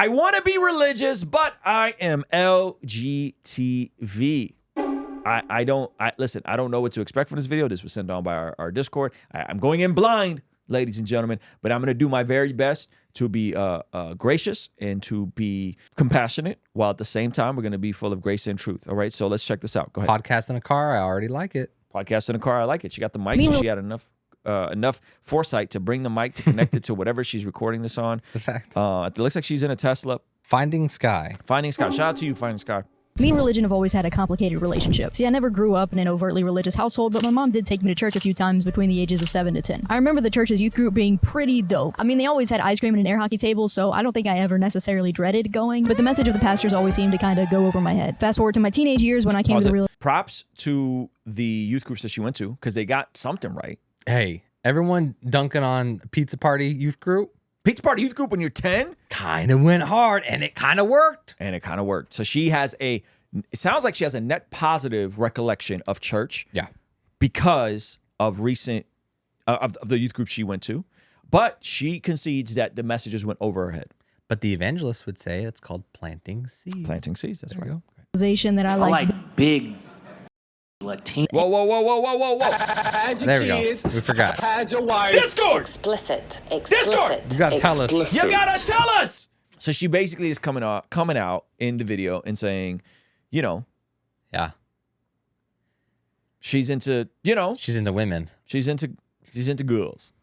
I want to be religious, but I am LGTV. Listen, I don't know what to expect from this video. This was sent on by our Discord. I'm going in blind, ladies and gentlemen, but I'm going to do my very best to be gracious and to be compassionate, while at the same time, we're going to be full of grace and truth. All right, so let's check this out. Go ahead. Podcast in a car, I already like it. Podcast in a car, I like it. She got the mic, so she had enough foresight to bring the mic to connect it to whatever she's recording this on. The fact. It looks like she's in a Tesla. Finding Sky. Finding Sky. Shout out to you, Finding Sky. Me and religion have always had a complicated relationship. See, I never grew up in an overtly religious household, but my mom did take me to church a few times between the ages of 7 to 10. I remember the church's youth group being pretty dope. I mean, they always had ice cream and an air hockey table, so I don't think I ever necessarily dreaded going, but the message of the pastors always seemed to kind of go over my head. Fast forward to my teenage years when I came to the real. Props to the youth groups that she went to, because they got something right. Hey, everyone dunking on Pizza Party youth group. Pizza Party youth group when you're 10? Kind of went hard, and it kind of worked. So she has it sounds like she has a net positive recollection of church. Yeah. Because of recent, of the youth group she went to. But she concedes that the messages went over her head. But the evangelist would say it's called planting seeds. Planting seeds, that's right. Realization that I like big Latino. Whoa. There we go. We forgot. Discord! Explicit. You gotta tell us. You gotta tell us! So she basically is coming out in the video and saying, you know, Yeah. she's into, you know. She's into women. She's into girls.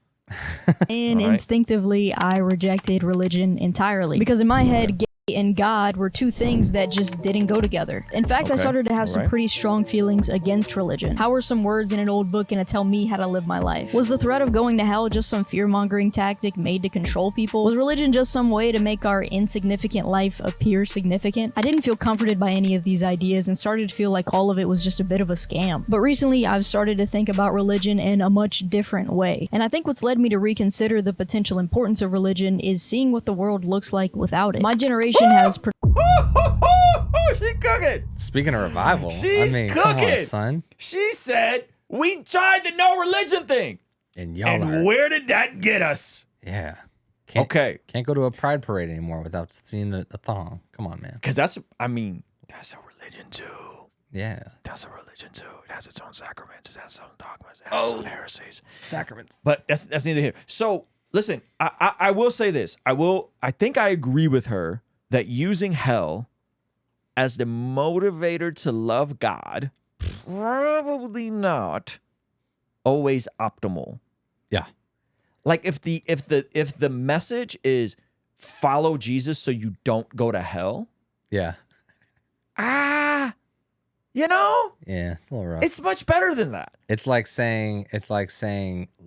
and All right. instinctively I rejected religion entirely. Because in my head, gay and God were two things that just didn't go together. In fact, I started to have some pretty strong feelings against religion. How were some words in an old book gonna tell me how to live my life? Was the threat of going to hell just some fear-mongering tactic made to control people? Was religion just some way to make our insignificant life appear significant? I didn't feel comforted by any of these ideas and started to feel like all of it was just a bit of a scam. But recently, I've started to think about religion in a much different way. And I think what's led me to reconsider the potential importance of religion is seeing what the world looks like without it. My generation has She cooking. Speaking of revival, She's I mean, cooking. come on, son. She said, we tried the no religion thing. And y'all where did that get us? Yeah. Can't go to a pride parade anymore without seeing a thong. Come on, man. Because that's a religion too. Yeah. That's a religion too. It has its own sacraments. It has its own dogmas. It has its own heresies. Sacraments. But that's neither here. So listen, I will say this. I think I agree with her that using hell as the motivator to love God, probably not always optimal. Yeah. Like if the message is follow Jesus so you don't go to hell, Yeah. you know? Yeah, it's a little rough. It's much better than that. It's like saying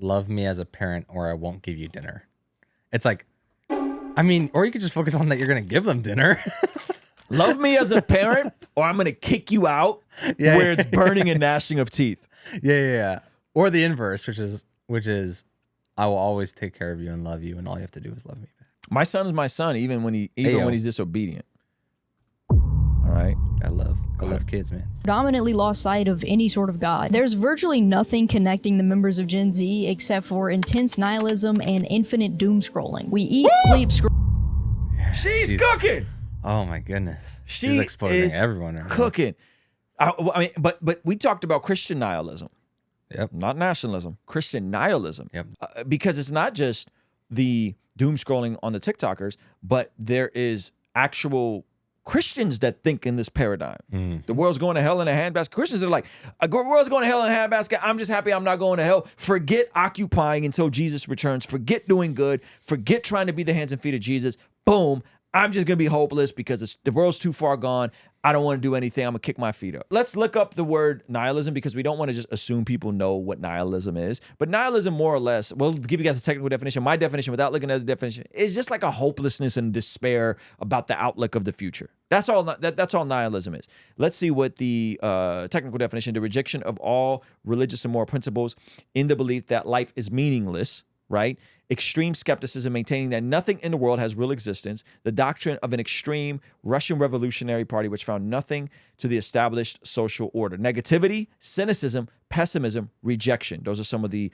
love me as a parent or I won't give you dinner. It's like, I mean, or you could just focus on that you're going to give them dinner. Love me as a parent or I'm going to kick you out where it's burning and gnashing of teeth. Yeah. Or the inverse, which is I will always take care of you and love you and all you have to do is love me back. My son is my son even when he's disobedient. All right? I love kids, man. Predominantly lost sight of any sort of God. There's virtually nothing connecting the members of Gen Z except for intense nihilism and infinite doom scrolling. We eat, sleep, scroll. She's cooking. Oh my goodness. She's exposing everyone right cooking. I mean, but we talked about Christian nihilism. Yep. Not nationalism. Christian nihilism. Yep. Because it's not just the doom scrolling on the TikTokers, but there is actual Christians that think in this paradigm. The world's going to hell in a handbasket. Christians are like, the world's going to hell in a handbasket. I'm just happy I'm not going to hell. Forget occupying until Jesus returns. Forget doing good. Forget trying to be the hands and feet of Jesus. Boom. I'm just going to be hopeless because the world's too far gone. I don't want to do anything. I'm going to kick my feet up. Let's look up the word nihilism because we don't want to just assume people know what nihilism is. But nihilism, more or less, we'll give you guys a technical definition. My definition, without looking at the definition, is just like a hopelessness and despair about the outlook of the future. That's all nihilism is. Let's see what the technical definition: the rejection of all religious and moral principles in the belief that life is meaningless. right? Extreme skepticism, maintaining that nothing in the world has real existence. The doctrine of an extreme Russian Revolutionary Party, which found nothing to the established social order. Negativity, cynicism, pessimism, rejection. Those are some of the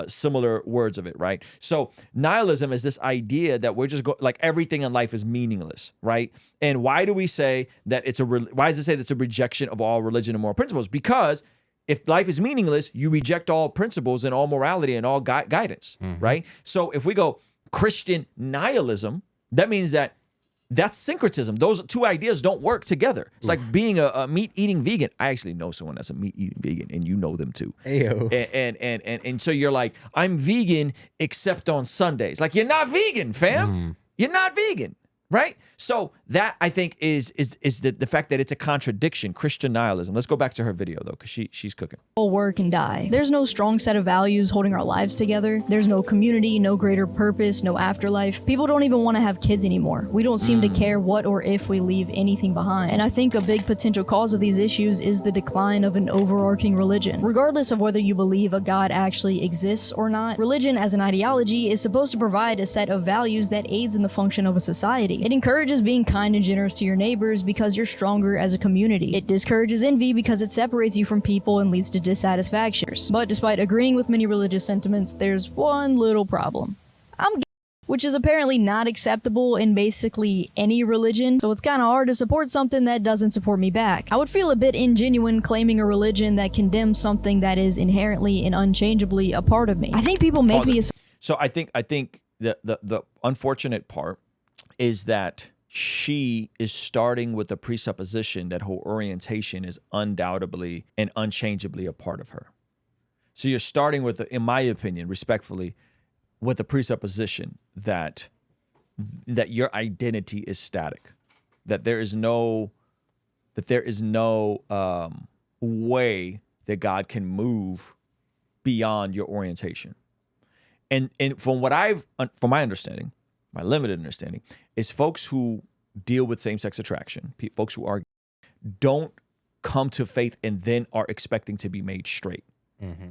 similar words of it, right? So nihilism is this idea that we're just like everything in life is meaningless, right? And why do we say that why does it say that's a rejection of all religion and moral principles? Because if life is meaningless, you reject all principles and all morality and all guidance, right? So if we go Christian nihilism, that means that's syncretism. Those two ideas don't work together. It's like being a meat-eating vegan. I actually know someone that's a meat-eating vegan, and you know them too. Ayo. And so you're like, I'm vegan except on Sundays. Like, you're not vegan, fam. You're not vegan. Right? So that, I think, is the fact that it's a contradiction, Christian nihilism. Let's go back to her video, though, because she's cooking. All work and die. There's no strong set of values holding our lives together. There's no community, no greater purpose, no afterlife. People don't even want to have kids anymore. We don't seem to care what or if we leave anything behind. And I think a big potential cause of these issues is the decline of an overarching religion. Regardless of whether you believe a God actually exists or not, religion as an ideology is supposed to provide a set of values that aids in the function of a society. It encourages being kind and generous to your neighbors because you're stronger as a community. It discourages envy because it separates you from people and leads to dissatisfaction. But despite agreeing with many religious sentiments, there's one little problem. I'm gay, which is apparently not acceptable in basically any religion, so it's kind of hard to support something that doesn't support me back. I would feel a bit ingenuine claiming a religion that condemns something that is inherently and unchangeably a part of me. I think people make the assumption. So I think the unfortunate part is that she is starting with the presupposition that her orientation is undoubtedly and unchangeably a part of her. So you're starting with, in my opinion, respectfully, with the presupposition that your identity is static, that there is no way that God can move beyond your orientation. And from my understanding, my limited understanding, is folks who deal with same-sex attraction, folks who are, don't come to faith and then are expecting to be made straight.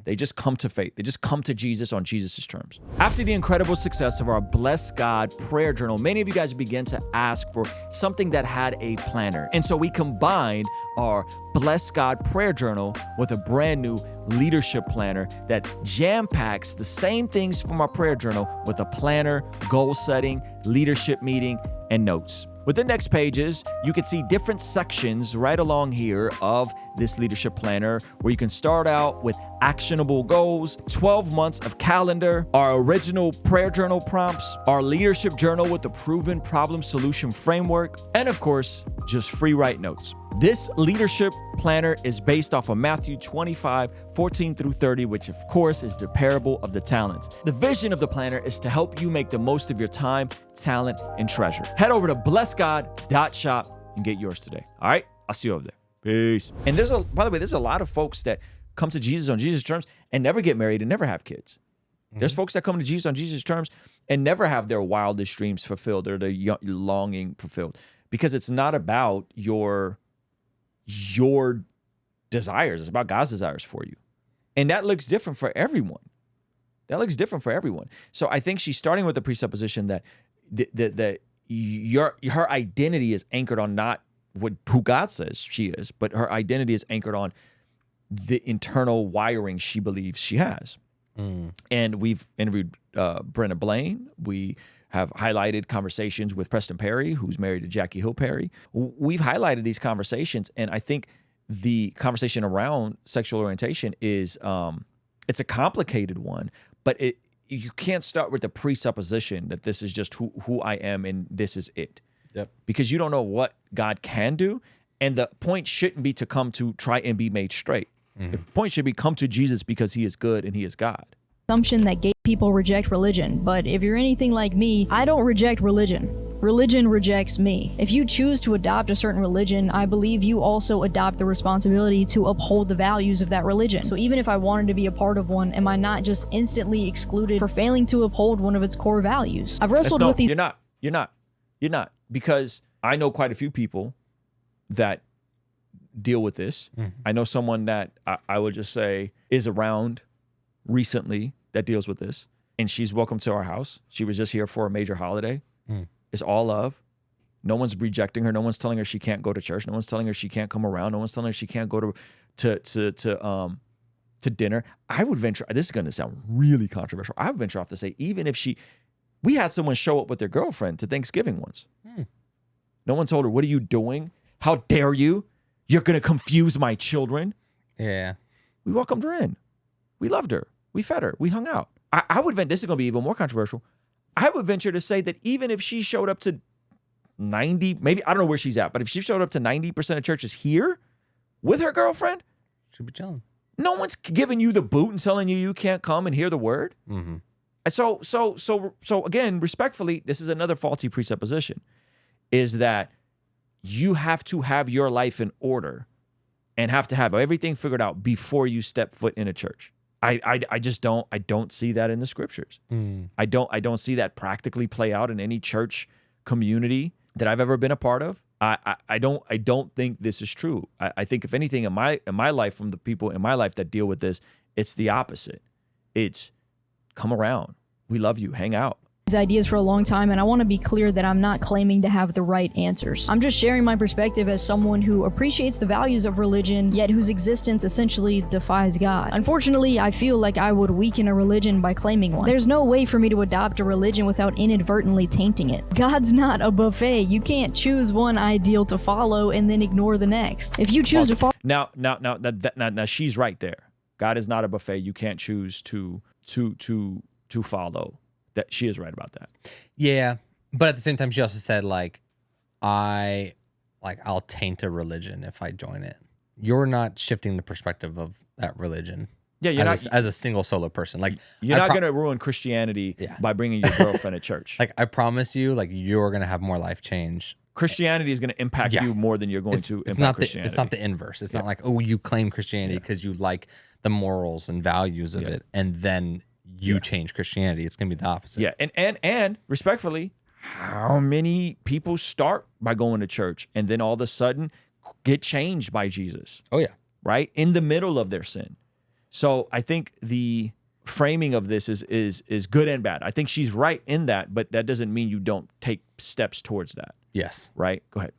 They just come to faith. They just come to Jesus on Jesus' terms. After the incredible success of our Bless God prayer journal, many of you guys began to ask for something that had a planner. And so we combined our Bless God prayer journal with a brand new leadership planner that jam-packs the same things from our prayer journal with a planner, goal setting, leadership meeting, and notes. With the next pages, you can see different sections right along here of this leadership planner where you can start out with actionable goals, 12 months of calendar, our original prayer journal prompts, our leadership journal with the proven problem solution framework, and of course, just free write notes. This leadership planner is based off of Matthew 25:14-30, which of course is the parable of the talents. The vision of the planner is to help you make the most of your time, talent, and treasure. Head over to blessgod.shop and get yours today. All right, I'll see you over there. Peace. And by the way, there's a lot of folks that come to Jesus on Jesus' terms and never get married and never have kids. There's folks that come to Jesus on Jesus' terms and never have their wildest dreams fulfilled or their longing fulfilled, because it's not about your desires. It's about God's desires for you. And that looks different for everyone. So I think she's starting with the presupposition that her identity is anchored on not who God says she is, but her identity is anchored on the internal wiring she believes she has. And we've interviewed Brenna Blaine. We have highlighted conversations with Preston Perry, who's married to Jackie Hill Perry. We've highlighted these conversations, and I think the conversation around sexual orientation is it's a complicated one, but you can't start with the presupposition that this is just who I am and this is it. Yep. Because you don't know what God can do, and the point shouldn't be to come to try and be made straight. The point should be come to Jesus because he is good and he is God. Assumption that gay people reject religion, but if you're anything like me, I don't reject religion. Religion rejects me. If you choose to adopt a certain religion, I believe you also adopt the responsibility to uphold the values of that religion. So even if I wanted to be a part of one, am I not just instantly excluded for failing to uphold one of its core values? I've wrestled with these. You're not. Because I know quite a few people that deal with this. I know someone that I would just say is around recently that deals with this. and she's welcome to our house. She was just here for a major holiday. It's all love. No one's rejecting her. No one's telling her she can't go to church. No one's telling her she can't come around. No one's telling her she can't go to dinner. I would venture, this is going to sound really controversial. I would venture off to say, even if we had someone show up with their girlfriend to Thanksgiving once. No one told her, what are you doing? How dare you? You're going to confuse my children. Yeah. We welcomed her in. We loved her. We fed her. We hung out. I would venture, this is going to be even more controversial. I would venture to say that even if she showed up to 90, maybe, I don't know where she's at, but if she showed up to 90% of churches here with her girlfriend, she'd be chilling. No one's giving you the boot and telling you can't come and hear the word. So again, respectfully, this is another faulty presupposition, is that you have to have your life in order and have to have everything figured out before you step foot in a church. I just don't see that in the scriptures. I don't see that practically play out in any church community that I've ever been a part of. I don't think this is true. I think if anything in my life, from the people in my life that deal with this, it's the opposite. It's come around. We love you. Hang out. Ideas for a long time, and I want to be clear that I'm not claiming to have the right answers. I'm just sharing my perspective as someone who appreciates the values of religion, yet whose existence essentially defies God. Unfortunately, I feel like I would weaken a religion by claiming one. There's no way for me to adopt a religion without inadvertently tainting it. God's not a buffet. You can't choose one ideal to follow and then ignore the next. If you choose to follow— Now, she's right there. God is not a buffet. You can't choose to follow. That she is right about that. Yeah, but at the same time, she also said I'll taint a religion if I join it. You're not shifting the perspective of that religion. Yeah, you're as a single solo person. You're not going to ruin Christianity by bringing your girlfriend to church. I promise you, you're going to have more life change. Christianity is going to impact you more than you're going to impact Christianity. It's not the inverse. It's not like, oh, you claim Christianity because you like the morals and values of it, and then you change Christianity. It's going to be the opposite. Yeah, and respectfully, how many people start by going to church and then all of a sudden get changed by Jesus? Oh, yeah. Right? In the middle of their sin. So I think the framing of this is good and bad. I think she's right in that, but that doesn't mean you don't take steps towards that. Yes. Right? Go ahead.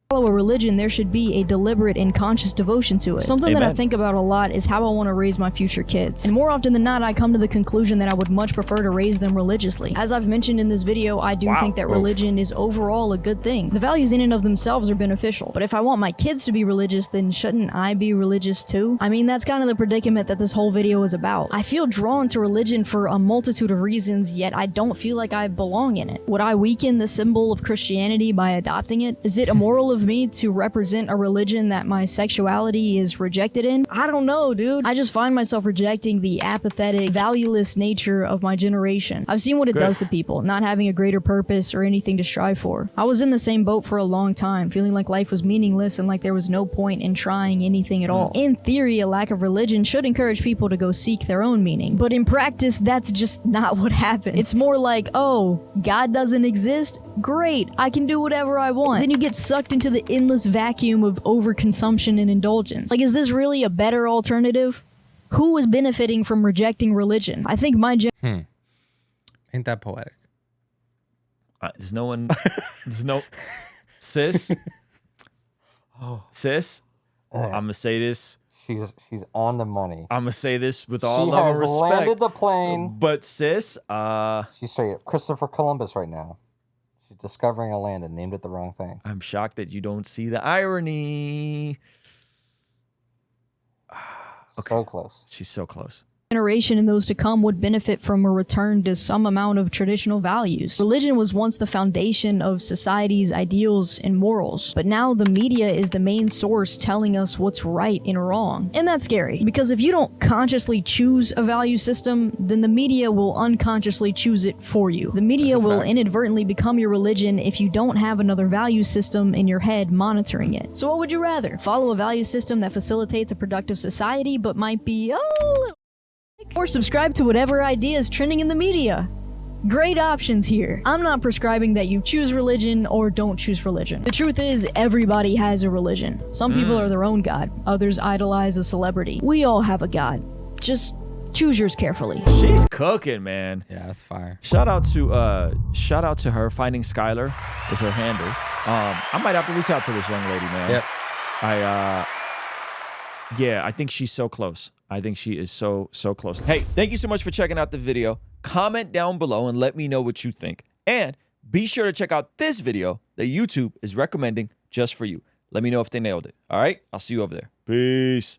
Follow a religion, there should be a deliberate and conscious devotion to it. Something that I think about a lot is how I want to raise my future kids. And more often than not, I come to the conclusion that I would much prefer to raise them religiously. As I've mentioned in this video, I do think that religion is overall a good thing. The values in and of themselves are beneficial. But if I want my kids to be religious, then shouldn't I be religious too? I mean, that's kind of the predicament that this whole video is about. I feel drawn to religion for a multitude of reasons, yet I don't feel like I belong in it. Would I weaken the symbol of Christianity by adopting it? Is it immoral of me to represent a religion that my sexuality is rejected in? I don't know, dude. I just find myself rejecting the apathetic, valueless nature of my generation. I've seen what it does to people, not having a greater purpose or anything to strive for. I was in the same boat for a long time, feeling like life was meaningless and like there was no point in trying anything at all. In theory, a lack of religion should encourage people to go seek their own meaning. But in practice, that's just not what happens. It's more like, oh, God doesn't exist? Great, I can do whatever I want. Then you get sucked into the endless vacuum of overconsumption and indulgence. Is this really a better alternative? Who is benefiting from rejecting religion? I think my Ain't that poetic? There's no one. There's no sis. Sis. I'm gonna say this. She's on the money. I'm gonna say this with all love and respect. Landed the plane. But sis, she's straight up Christopher Columbus right now. She's discovering a land and named it the wrong thing. I'm shocked that you don't see the irony. Okay. So close. She's so close. Generation and those to come would benefit from a return to some amount of traditional values. Religion was once the foundation of society's ideals and morals, but now the media is the main source telling us what's right and wrong. And that's scary, because if you don't consciously choose a value system, then the media will unconsciously choose it for you. The media will inadvertently become your religion if you don't have another value system in your head monitoring it. So what would you rather? Follow a value system that facilitates a productive society but might be or subscribe to whatever idea is trending in the media? Great options here. I'm not prescribing that you choose religion or don't choose religion. The truth is, everybody has a religion. Some people are their own god, others idolize a celebrity. We all have a god. Just Choose yours carefully. She's cooking, man. Yeah, that's fire. Shout out to her. Finding Skylar is her handle. I might have to reach out to this young lady, man. Yep. I think she's so close. I think she is so close. Hey, thank you so much for checking out the video. Comment down below and let me know what you think. And be sure to check out this video that YouTube is recommending just for you. Let me know if they nailed it. All right? I'll see you over there. Peace.